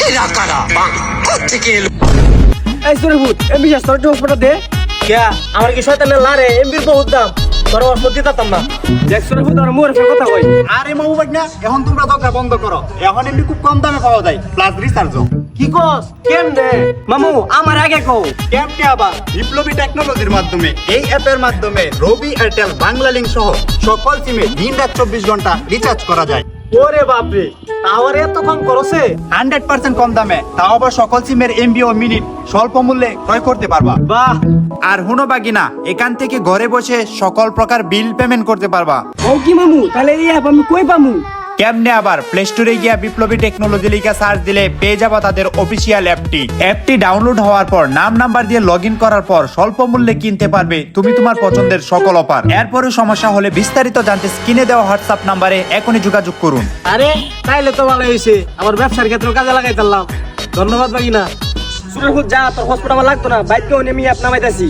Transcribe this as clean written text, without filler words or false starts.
এরা কারা কোত্থেকে এলো? এই সুরভূত এমবি তোর হসপিটাল দে কে আমার কি শয়তানের লারে এমবির বহুত দাম তোর হসপিটাল দিতাম না। দেখ সুরভূত আমার মোর কথা কই। আরে মামু না এখন তোমরা দরকার বন্ধ করো, এখন এমনি খুব কম দামে পাওয়া যায় প্লাস রিচার্জও। কি কস কেমনে? মামু আমার আগে কও। কেমনে আবার? বিপ্লবী টেকনোলজির মাধ্যমে এই অ্যাপের মাধ্যমে রবি এয়ারটেল বাংলা লিংক সহ সকল সিমে দিন রাত 24 ঘন্টা রিচার্জ করা যায়। ওরে বাপরে তাহলে এত কম করছে? 100% কম দামে, তাও আবার সকল সিমের এমবি ও মিনিট স্বল্প মূল্যে ক্রয় করতে পারবা। বাহ, আর হুনো বাগিনা এখান থেকে ঘরে বসে সকল প্রকার বিল পেমেন্ট করতে পারবা। ও কি মামু তাহলে এই অ্যাপ আমি কই পামু? কেমনে আবার? প্লে স্টোরে গিয়া বিপ্লবী টেকনোলজি লিখে সার্চ দিলে পেয়ে যাবা তাদের অফিসিয়াল অ্যাপটি ডাউনলোড হওয়ার পর নাম্বার দিয়ে লগইন করার পর স্বল্প মূল্যে কিনতে পারবে তুমি তোমার পছন্দের সকল অফার। এরপরে সমস্যা হলে বিস্তারিত জানতে স্ক্রিনে দেওয়া হোয়াটসঅ্যাপ নাম্বারে এখনই যোগাযোগ করুন। আরে তাইলে তো ভালো হয়েছে, আমার ব্যবসার ক্ষেত্রে কাজে লাগাই দিলাম। ধন্যবাদ বাগিনা। সুরভূত যা তোর হসপিটাল লাগতো না, বাইক কেউ নেমে অ্যাপ নামাইতাছি।